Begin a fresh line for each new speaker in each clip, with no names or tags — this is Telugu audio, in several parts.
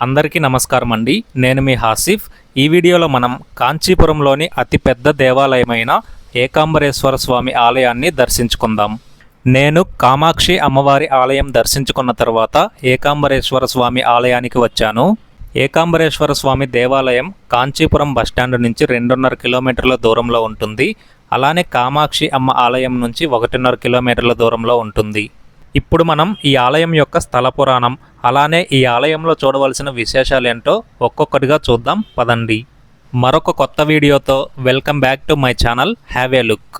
అందరికీ నమస్కారం అండి. నేను మీ హాసిఫ్. ఈ వీడియోలో మనం కాంచీపురంలోని అతిపెద్ద దేవాలయమైన ఏకాంబరేశ్వర స్వామి ఆలయాన్ని దర్శించుకుందాం. నేను కామాక్షి అమ్మవారి ఆలయం దర్శించుకున్న తర్వాత ఏకాంబరేశ్వర స్వామి ఆలయానికి వచ్చాను. ఏకాంబరేశ్వర స్వామి దేవాలయం కాంచీపురం బస్టాండ్ నుంచి 2.5 కిలోమీటర్ల దూరంలో ఉంటుంది. అలానే కామాక్షి అమ్మ ఆలయం నుంచి 1.5 కిలోమీటర్ల దూరంలో ఉంటుంది. ఇప్పుడు మనం ఈ ఆలయం యొక్క స్థల పురాణం, అలానే ఈ ఆలయంలో చూడవలసిన విశేషాలు ఏంటో ఒక్కొక్కటిగా చూద్దాం పదండి. మరొక కొత్త వీడియోతో welcome back to my channel. Have a look.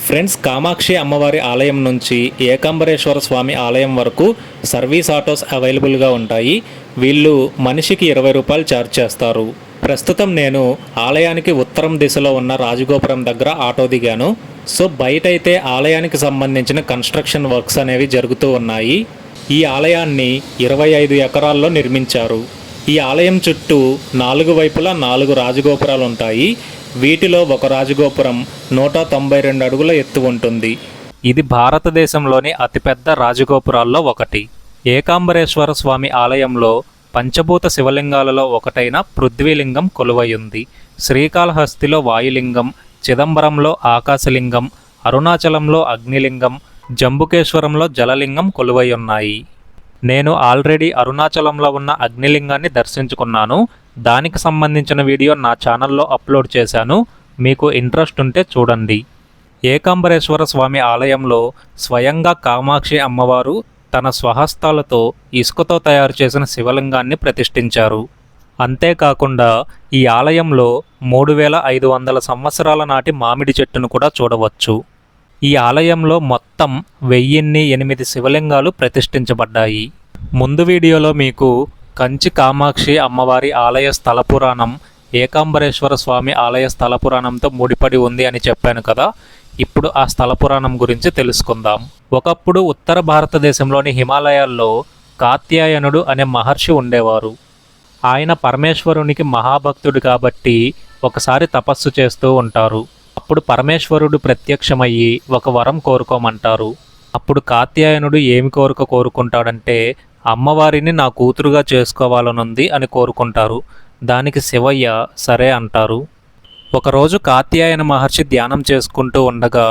Friends, Kamakshi అమ్మవారి ఆలయం నుంచి ఏకాంబరేశ్వర స్వామి ఆలయం వరకు సర్వీస్ ఆటోస్ అవైలబుల్గా ఉంటాయి. వీళ్ళు మనిషికి 20 రూపాయలు ఛార్జ్ చేస్తారు. ప్రస్తుతం నేను ఆలయానికి ఉత్తరం దిశలో ఉన్న రాజగోపురం దగ్గర ఆటో దిగాను. సో బయట అయితే ఆలయానికి సంబంధించిన కన్స్ట్రక్షన్ వర్క్స్ అనేవి జరుగుతూ ఉన్నాయి. ఈ ఆలయాన్ని 25 ఎకరాల్లో నిర్మించారు. ఈ ఆలయం చుట్టూ 4 వైపులా 4 రాజగోపురాలు ఉంటాయి. వీటిలో ఒక రాజగోపురం 192 అడుగుల ఎత్తు ఉంటుంది. ఇది భారతదేశంలోని అతిపెద్ద రాజగోపురాల్లో ఒకటి. ఏకాంబరేశ్వర స్వామి ఆలయంలో పంచభూత శివలింగాలలో ఒకటైన పృథ్వీలింగం కొలువయుంది. శ్రీకాళహస్తిలో వాయులింగం, చిదంబరంలో ఆకాశలింగం, అరుణాచలంలో అగ్నిలింగం, జంబుకేశ్వరంలో జలలింగం కొలువై ఉన్నాయి. నేను ఆల్రెడీ అరుణాచలంలో ఉన్న అగ్నిలింగాన్ని దర్శించుకున్నాను. దానికి సంబంధించిన వీడియో నా ఛానల్లో అప్లోడ్ చేశాను. మీకు ఇంట్రెస్ట్ ఉంటే చూడండి. ఏకాంబరేశ్వర స్వామి ఆలయంలో స్వయంగా కామాక్షి అమ్మవారు తన స్వహస్తాలతో ఇసుకతో తయారు చేసిన శివలింగాన్ని ప్రతిష్ఠించారు. అంతేకాకుండా ఈ ఆలయంలో 3500 సంవత్సరాల నాటి మామిడి చెట్టును కూడా చూడవచ్చు. ఈ ఆలయంలో మొత్తం 1008 శివలింగాలు ప్రతిష్ఠించబడ్డాయి. ముందు వీడియోలో మీకు కంచి కామాక్షి అమ్మవారి ఆలయ స్థల పురాణం, ఏకాంబరేశ్వర స్వామి ఆలయ స్థల పురాణంతో ముడిపడి ఉంది అని చెప్పాను కదా. ఇప్పుడు ఆ స్థల పురాణం గురించి తెలుసుకుందాం. ఒకప్పుడు ఉత్తర భారతదేశంలోని హిమాలయాల్లో కాత్యాయనుడు అనే మహర్షి ఉండేవారు. ఆయన పరమేశ్వరునికి మహాభక్తుడు కాబట్టి ఒకసారి తపస్సు చేస్తూ ఉంటారు. అప్పుడు పరమేశ్వరుడు ప్రత్యక్షమయ్యి ఒక వరం కోరుకోమంటారు. అప్పుడు కాత్యాయనుడు ఏమి కోరుకుంటాడంటే, అమ్మవారిని నా కూతురుగా చేసుకోవాలనుంది అని కోరుకుంటారు. దానికి శివయ్య సరే అంటారు. ఒకరోజు కాత్యాయన మహర్షి ధ్యానం చేసుకుంటూ ఉండగా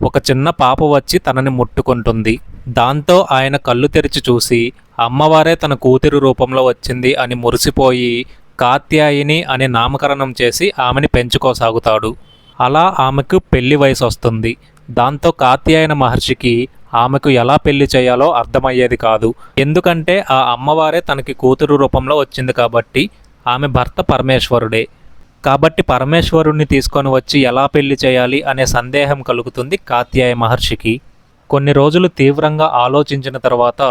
ఒక చిన్న పాప వచ్చి తనని ముట్టుకుంటుంది. దాంతో ఆయన కళ్ళు తెరిచి చూసి అమ్మవారే తన కూతురు రూపంలో వచ్చింది అని మురిసిపోయి కాత్యాయిని అనే నామకరణం చేసి ఆమెని పెంచుకోసాగుతాడు. అలా ఆమెకు పెళ్లి వయసు వస్తుంది. దాంతో కాత్యాయన మహర్షికి ఆమెకు ఎలా పెళ్లి చేయాలో అర్థమయ్యేది కాదు. ఎందుకంటే ఆ అమ్మవారే తనకి కూతురు రూపంలో వచ్చింది కాబట్టి. ఆమె భర్త పరమేశ్వరుడే కాబట్టి పరమేశ్వరుణ్ణి తీసుకొని వచ్చి ఎలా పెళ్లి చేయాలి అనే సందేహం కలుగుతుంది కాత్యాయ మహర్షికి. కొన్ని రోజులు తీవ్రంగా ఆలోచించిన తర్వాత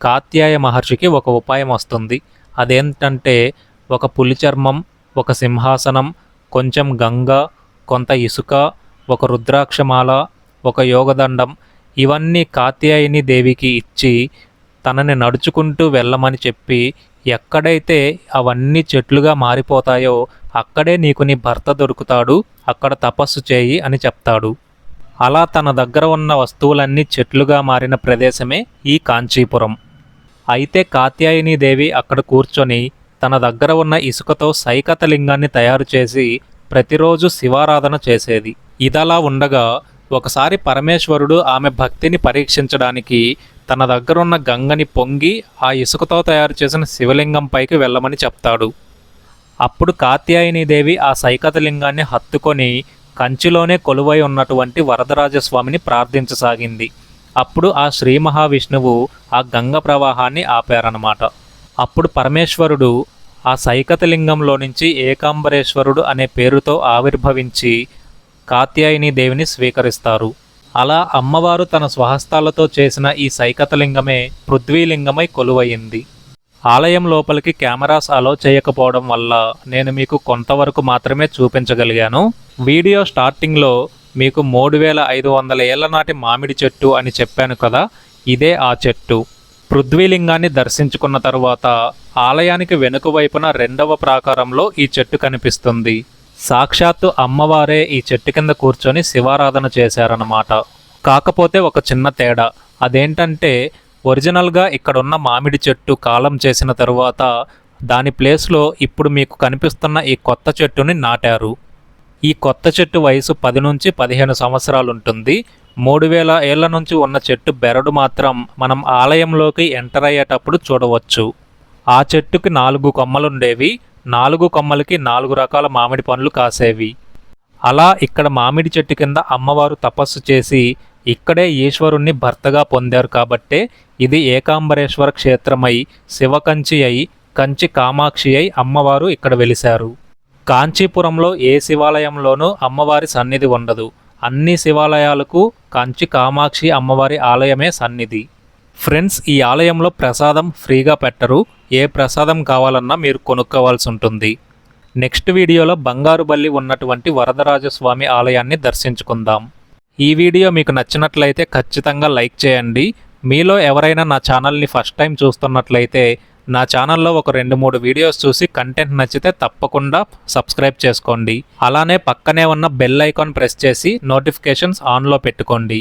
కాత్యాయ మహర్షికి ఒక ఉపాయం వస్తుంది. అదేంటంటే ఒక పులి చర్మం, ఒక సింహాసనం, కొంచెం గంగ, కొంత ఇసుక, ఒక రుద్రాక్షమాల, ఒక యోగదండం, ఇవన్నీ కాత్యాయని దేవికి ఇచ్చి తనని నడుచుకుంటూ వెళ్ళమని చెప్పి, ఎక్కడైతే అవన్నీ చెట్లుగా మారిపోతాయో అక్కడే నీకు నీ భర్త దొరుకుతాడు, అక్కడ తపస్సు చేయి అని చెప్తాడు. అలా తన దగ్గర ఉన్న వస్తువులన్నీ చెట్లుగా మారిన ప్రదేశమే ఈ కాంచీపురం. అయితే కాత్యాయని దేవి అక్కడ కూర్చొని తన దగ్గర ఉన్న ఇసుకతో సైకత లింగాన్ని తయారు చేసి ప్రతిరోజు శివారాధన చేసేది. ఇదలా ఉండగా ఒకసారి పరమేశ్వరుడు ఆమె భక్తిని పరీక్షించడానికి తన దగ్గరున్న గంగని పొంగి ఆ ఇసుకతో తయారు చేసిన శివలింగం పైకి వెళ్ళమని చెప్తాడు. అప్పుడు కాత్యాయనీదేవి ఆ సైకత లింగాన్ని హత్తుకొని కంచిలోనే కొలువై ఉన్నటువంటి వరదరాజస్వామిని ప్రార్థించసాగింది. అప్పుడు ఆ శ్రీ మహావిష్ణువు ఆ గంగ ప్రవాహాన్ని ఆపారన్నమాట. అప్పుడు పరమేశ్వరుడు ఆ సైకత లింగంలో నుంచి ఏకాంబరేశ్వరుడు అనే పేరుతో ఆవిర్భవించి కాత్యాయని దేవిని స్వీకరిస్తారు. అలా అమ్మవారు తన స్వహస్తాలతో చేసిన ఈ సైకతలింగమే పృథ్వీలింగమై కొలువయింది. ఆలయం లోపలికి కెమెరాస్ అలో చేయకపోవడం వల్ల నేను మీకు కొంతవరకు మాత్రమే చూపించగలిగాను. వీడియో స్టార్టింగ్లో మీకు 3500 ఏళ్ల నాటి మామిడి చెట్టు అని చెప్పాను కదా, ఇదే ఆ చెట్టు. పృథ్వీలింగాన్ని దర్శించుకున్న తరువాత ఆలయానికి వెనుక వైపున 2వ ప్రాకారంలో ఈ చెట్టు కనిపిస్తుంది. సాక్షాత్తు అమ్మవారే ఈ చెట్టు కింద కూర్చొని శివారాధన చేశారన్నమాట. కాకపోతే ఒక చిన్న తేడా, అదేంటంటే ఒరిజినల్గా ఇక్కడున్న మామిడి చెట్టు కాలం చేసిన తరువాత దాని ప్లేస్లో ఇప్పుడు మీకు కనిపిస్తున్న ఈ కొత్త చెట్టుని నాటారు. ఈ కొత్త చెట్టు వయసు 10 నుంచి 15 సంవత్సరాలు ఉంటుంది. 3000 ఏళ్ల నుంచి ఉన్న చెట్టు బెరడు మాత్రం మనం ఆలయంలోకి ఎంటర్ అయ్యేటప్పుడు చూడవచ్చు. ఆ చెట్టుకి 4 కొమ్మలుండేవి. 4 కొమ్మలకి 4 రకాల మామిడి పండ్లు కాసేవి. అలా ఇక్కడ మామిడి చెట్టు కింద అమ్మవారు తపస్సు చేసి ఇక్కడే ఈశ్వరుణ్ణి భర్తగా పొందారు కాబట్టే ఇది ఏకాంబరేశ్వర క్షేత్రమై శివకంచి అయి కంచి కామాక్షి అయి అమ్మవారు ఇక్కడ వెలిశారు. కాంచీపురంలో ఏ శివాలయంలోనూ అమ్మవారి సన్నిధి ఉండదు. అన్ని శివాలయాలకు కంచి కామాక్షి అమ్మవారి ఆలయమే సన్నిధి. ఫ్రెండ్స్, ఈ ఆలయంలో ప్రసాదం ఫ్రీగా పెట్టరు. ఏ ప్రసాదం కావాలన్నా మీరు కొనుక్కోవాల్సి ఉంటుంది. నెక్స్ట్ వీడియోలో బంగారు బల్లి ఉన్నటువంటి వరదరాజస్వామి ఆలయాన్ని దర్శించుకుందాం. ఈ వీడియో మీకు నచ్చినట్లయితే ఖచ్చితంగా లైక్ చేయండి. మీలో ఎవరైనా నా ఛానల్ని ఫస్ట్ టైం చూస్తున్నట్లయితే నా ఛానల్లో ఒక 2-3 వీడియోస్ చూసి కంటెంట్ నచ్చితే తప్పకుండా సబ్స్క్రైబ్ చేసుకోండి. అలానే పక్కనే ఉన్న బెల్ ఐకాన్ ప్రెస్ చేసి నోటిఫికేషన్స్ ఆన్లో పెట్టుకోండి.